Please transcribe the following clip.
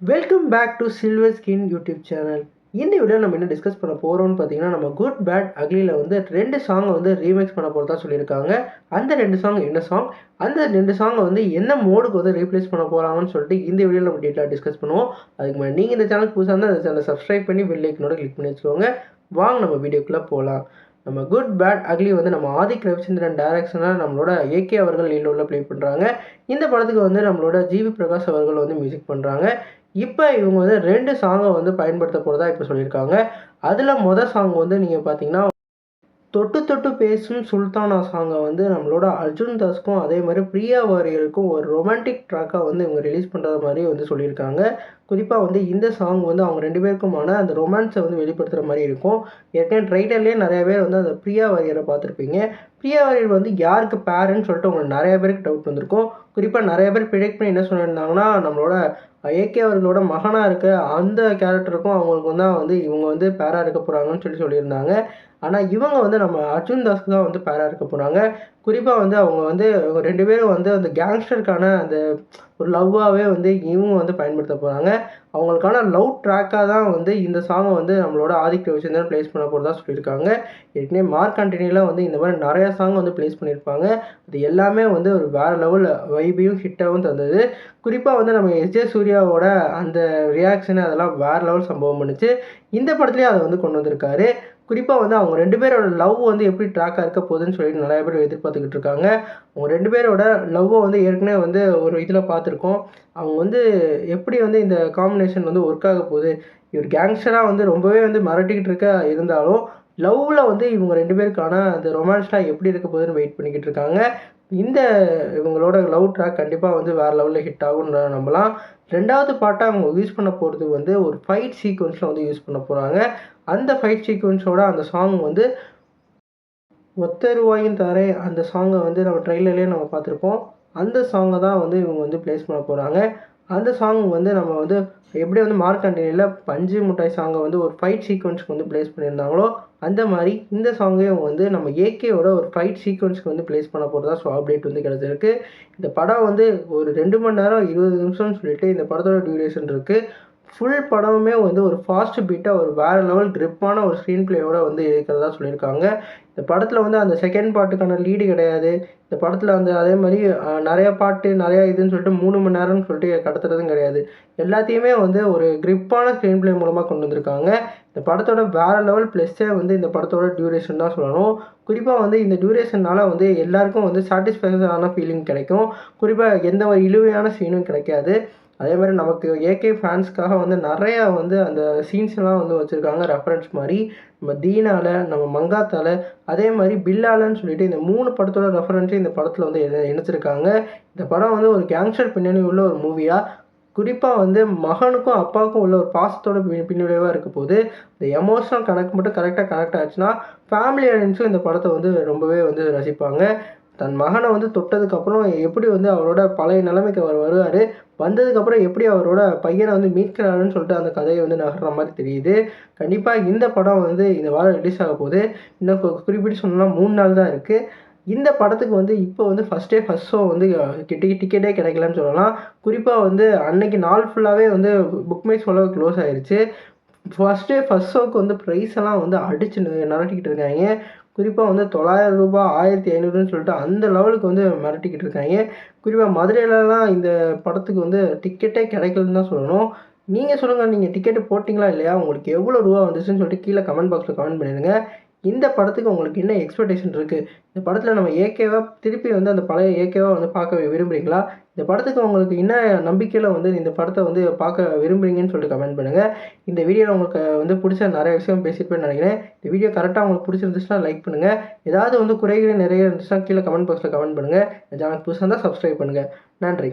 Welcome back to silver skin YouTube channel. இந்த video நம்ம என்ன டிஸ்கஸ் பண்ண போகிறோம்னு பார்த்தீங்கன்னா, நம்ம குட் பேட் அக்லியில் வந்து 2 சாங்கை வந்து ரீமேக்ஸ் பண்ண போகிறதா சொல்லியிருக்காங்க. அந்த 2 சாங் என்ன சாங், அந்த 2 சாங்கை வந்து என்ன மோடுக்கு வந்து ரீப்ளேஸ் பண்ண போகிறாங்கன்னு சொல்லிட்டு இந்த வீடியோவில் நம்ம டீட்டெயிலாக டிஸ்கஸ் பண்ணுவோம். அதுக்கு முன்னாடி நீங்கள் இந்த சேனல் புதுசாக இருந்தால் அந்த சேனலை சப்ஸ்கிரைப் பண்ணி பெல் ஐக்கனோட கிளிக் பண்ணி வச்சுக்கோங்க. வாங்க நம்ம வீடியோக்குள்ளே போகலாம். நம்ம குட் பேட் அக்லி வந்து நம்ம ஆதிக் ரவிச்சந்திரன் டைரக்ஷனில் நம்மளோட ஏகே அவர்கள் லீடில் உள்ள ப்ளே பண்ணுறாங்க. இந்த படத்துக்கு வந்து நம்மளோட ஜிவி பிரகாஷ் அவர்கள் வந்து மியூசிக் பண்ணுறாங்க. இப்போ இவங்க வந்து 2 சாங்கை வந்து பயன்படுத்த போகிறதா இப்போ சொல்லியிருக்காங்க. அதில் மொதல் சாங் வந்து நீங்கள் பார்த்தீங்கன்னா, தொட்டு தொட்டு பேசும் சுல்தானா சாங்கை வந்து நம்மளோட அர்ஜுன் தாஸ்க்கும் அதே மாதிரி பிரியா வாரியருக்கும் ஒரு ரொமான்டிக் ட்ராக்காக வந்து இவங்க ரிலீஸ் பண்ணுறது மாதிரி வந்து சொல்லியிருக்காங்க. குறிப்பாக வந்து இந்த சாங் வந்து அவங்க 2 பேருக்குமான அந்த ரொமான்ஸை வந்து வெளிப்படுத்துகிற மாதிரி இருக்கும். ஏற்கனவே ட்ரைலர்லேயே நிறைய பேர் வந்து அந்த பிரியா வாரியரை பார்த்துருப்பீங்க. பிரியா வாரியர் வந்து யாருக்கு பேருன்னு சொல்லிட்டு உங்களுக்கு நிறைய பேருக்கு டவுட் வந்திருக்கும். குறிப்பாக நிறைய பேர் ப்ரிடிக்ட் பண்ணி என்ன சொல்லியிருந்தாங்கன்னா, நம்மளோட ஏகே அவர்களோட மகனாக இருக்க அந்த கேரக்டருக்கும் அவங்களுக்கு தான் வந்து இவங்க வந்து பேராக இருக்க போகிறாங்கன்னு சொல்லியிருந்தாங்க. ஆனால் இவங்க வந்து நம்ம அர்ஜுன் தாஸ்க்கு தான் வந்து பேராக இருக்க போகிறாங்க. குறிப்பாக வந்து அவங்க வந்து 2 பேரும் வந்து அந்த கேங்ஸ்டருக்கான அந்த ஒரு லவ்வாகவே வந்து இவங்க வந்து பயன்படுத்த போகிறாங்க. அவங்களுக்கான லவ் ட்ராக்காக தான் வந்து இந்த சாங்கை வந்து நம்மளோட ஆதிக் ரவிச்சந்திரன் ப்ளேஸ் பண்ண போகிறதா சொல்லியிருக்காங்க. ஏற்கனவே மார்க் ஆண்டனிலாம் வந்து இந்த மாதிரி நிறையா சாங் வந்து ப்ளேஸ் பண்ணியிருப்பாங்க. அது எல்லாமே வந்து ஒரு வேறு லெவல் வைபையும் ஹிட்டாகவும் தந்தது. குறிப்பாக வந்து நம்ம எஸ்ஜே சூர்யாவோட அந்த ரியாக்ஷனு அதெல்லாம் வேறு லெவல் சம்பவம் பண்ணுச்சு. இந்த படத்துலேயே அதை வந்து கொண்டு வந்திருக்காரு. குறிப்பாக வந்து அவங்க 2 பேரோட லவ் வந்து எப்படி ட்ராக்காக இருக்க போகுதுன்னு சொல்லிட்டு நிறைய பேர் எதிர்பார்த்துக்கிட்டு இருக்காங்க. அவங்க 2 பேரோட லவ்வை வந்து ஏற்கனவே வந்து ஒரு இதில் பார்த்துருக்கோம். அவங்க வந்து எப்படி வந்து இந்த காம்பினேஷன் வந்து ஒர்க் ஆக போகுது, இவர் கேங்ஸ்டராக வந்து ரொம்பவே வந்து மிரட்டிக்கிட்டு இருக்க இருந்தாலும் லவ்வில் வந்து இவங்க 2 பேருக்கான அந்த ரொமான்ஸ்லாம் எப்படி இருக்க போகுதுன்னு வெயிட் பண்ணிக்கிட்டு இருக்காங்க. இந்த இவங்களோட லவ் ட்ராக் கண்டிப்பாக வந்து வேறு லெவலில் ஹிட் ஆகும்னு நம்பலாம். 2வது பார்ட்டாக அவங்க யூஸ் பண்ண போகிறது வந்து ஒரு ஃபைட் சீக்வன்ஸில் வந்து யூஸ் பண்ண போகிறாங்க. அந்த ஃபைட் சீக்வன்ஸோட அந்த சாங் வந்து ஒத்த ரூவாயும் தரேன் அந்த சாங்கை வந்து நம்ம ட்ரெய்லர்லேயே நம்ம பார்த்துருப்போம். அந்த சாங்கை தான் வந்து இவங்க வந்து ப்ளேஸ் பண்ண போகிறாங்க. அந்த சாங் வந்து நம்ம வந்து எப்படி வந்து மார்க் ஆண்டனியில் பஞ்சு முட்டாய் சாங்கை வந்து ஒரு ஃபைட் சீக்வன்ஸ்க்கு வந்து ப்ளேஸ் பண்ணியிருந்தாங்களோ, அந்த மாதிரி இந்த சாங்கையும் வந்து நம்ம ஏகேவோட ஒரு ஃபைட் சீக்வன்ஸ்க்கு வந்து ப்ளேஸ் பண்ண போகிறதா அப்டேட் வந்து கிடச்சிருக்கு. இந்த படம் வந்து ஒரு 2 மணி நேரம் 20 நிமிஷம்னு சொல்லிட்டு இந்த படத்தோட டியூரேஷன் இருக்குது. ஃபுல் படமுமே வந்து ஒரு ஃபாஸ்ட் பீட்டாக ஒரு வேறு லெவல் கிரிப்பான ஒரு ஸ்க்ரீன் பிளேயோட வந்து இருக்கிறதா சொல்லியிருக்காங்க. இந்த படத்தில் வந்து அந்த செகண்ட் பார்ட்டுக்கான லீடு கிடையாது. இந்த படத்தில் வந்து அதே மாதிரி நிறையா பாட்டு நிறையா இதுன்னு சொல்லிட்டு 3 மணி நேரம்னு சொல்லிட்டு கடத்துறதும் கிடையாது. எல்லாத்தையுமே வந்து ஒரு கிரிப்பான ஸ்க்ரீன் பிளே மூலமாக கொண்டு வந்திருக்காங்க. இந்த படத்தோட வேறு லெவல் ப்ளஸ்ஸே வந்து இந்த படத்தோட டியூரேஷன் தான் சொல்லணும். குறிப்பாக வந்து இந்த டியூரேஷனால் வந்து எல்லாருக்கும் வந்து சாட்டிஸ்ஃபேக்ஷனான ஃபீலிங் கிடைக்கும். குறிப்பாக எந்த ஒரு இழுவையான சீனும் கிடைக்காது. அதே மாதிரி நமக்கு ஏகே ஃபேன்ஸ்க்காக வந்து நிறையா வந்து அந்த சீன்ஸ்லாம் வந்து வச்சுருக்காங்க ரெஃபரன்ஸ் மாதிரி. நம்ம தீனால, நம்ம மங்காத்தால, அதே மாதிரி பில்லாலன்னு சொல்லிட்டு இந்த 3 படத்தோட ரெஃபரன்ஸையும் இந்த படத்தில் வந்து இணைச்சிருக்காங்க. இந்த படம் வந்து ஒரு கேங்ஸ்டர் பின்னணி உள்ள ஒரு மூவியாக, குறிப்பாக வந்து மகனுக்கும் அப்பாவுக்கும் உள்ள ஒரு பாசத்தோட பின்னடைவாக இருக்க போது. இந்த எமோஷனல் கனெக்ட் மட்டும் கரெக்டாக கனெக்ட் ஆச்சுன்னா ஃபேமிலி ஆடியன்ஸும் இந்த படத்தை வந்து ரொம்பவே வந்து ரசிப்பாங்க. தன் மகனை வந்து தொட்டதுக்கப்புறம் எப்படி வந்து அவரோட பழைய நிலைமைக்கு அவர் வருவார், வந்ததுக்கப்புறம் எப்படி அவரோட பையனை வந்து மீட்கிறாருன்னு சொல்லிட்டு அந்த கதையை வந்து நகர்ற மாதிரி தெரியுது. கண்டிப்பாக இந்த படம் வந்து இந்த வாரம் ரிலீஸ் ஆக போகுது. இன்னும் குறிப்பிட்டு சொன்னால் 3 நாள் தான் இருக்குது. இந்த படத்துக்கு வந்து இப்போ வந்து ஃபஸ்ட் ஷோ வந்து டிக்கெட்டே கிடைக்கலன்னு சொல்லலாம். குறிப்பாக வந்து அன்னைக்கு நாள் ஃபுல்லாகவே வந்து புக் மை ஷோவில் க்ளோஸ் ஆயிடுச்சு. ஃபஸ்ட் ஷோக்கு வந்து ப்ரைஸ் எல்லாம் வந்து அடிச்சு நடத்திக்கிட்டு இருக்காங்க. குறிப்பாக வந்து ரூ. 900 1500ன்னு சொல்லிட்டு அந்த லெவலுக்கு வந்து மிரட்டிக்கிட்டு இருக்காங்க. குறிப்பாக மதுரையிலலாம் இந்த படத்துக்கு வந்து டிக்கெட்டே கிடைக்கலன்னு தான் சொல்லணும். நீங்கள் சொல்லுங்கள், நீங்கள் டிக்கெட்டு போட்டிங்களா இல்லையா? உங்களுக்கு எவ்வளோ ரூபா வந்துச்சுன்னு சொல்லிட்டு கீழே கமெண்ட் பாக்ஸில் கமெண்ட் பண்ணிடுங்க. இந்த படத்துக்கு உங்களுக்கு என்ன எக்ஸ்பெக்டேஷன் இருக்குது? இந்த படத்தில் நம்ம ஏகேவா திருப்பி வந்து அந்த பழைய ஏகேவா வந்து பார்க்க விரும்புகிறீங்களா? இந்த படத்துக்கு உங்களுக்கு என்ன நம்பிக்கையில் வந்து இந்த படத்தை வந்து பார்க்க விரும்புகிறீங்கன்னு சொல்லிட்டு கமெண்ட் பண்ணுங்கள். இந்த வீடியோவில் உங்களுக்கு வந்து பிடிச்ச நிறைய விஷயம் பேசியிருப்பேன்னு நினைக்கிறேன். இந்த வீடியோ கரெக்டாக உங்களுக்கு பிடிச்சிருந்துச்சுன்னா லைக் பண்ணுங்கள். ஏதாவது வந்து குறைகள் நிறைய இருந்துச்சுன்னா கீழே கமெண்ட் பாக்ஸில் கமெண்ட் பண்ணுங்கள். இந்த சேனல் புதுசாக இருந்தால் சப்ஸ்கிரைப் பண்ணுங்கள். நன்றி.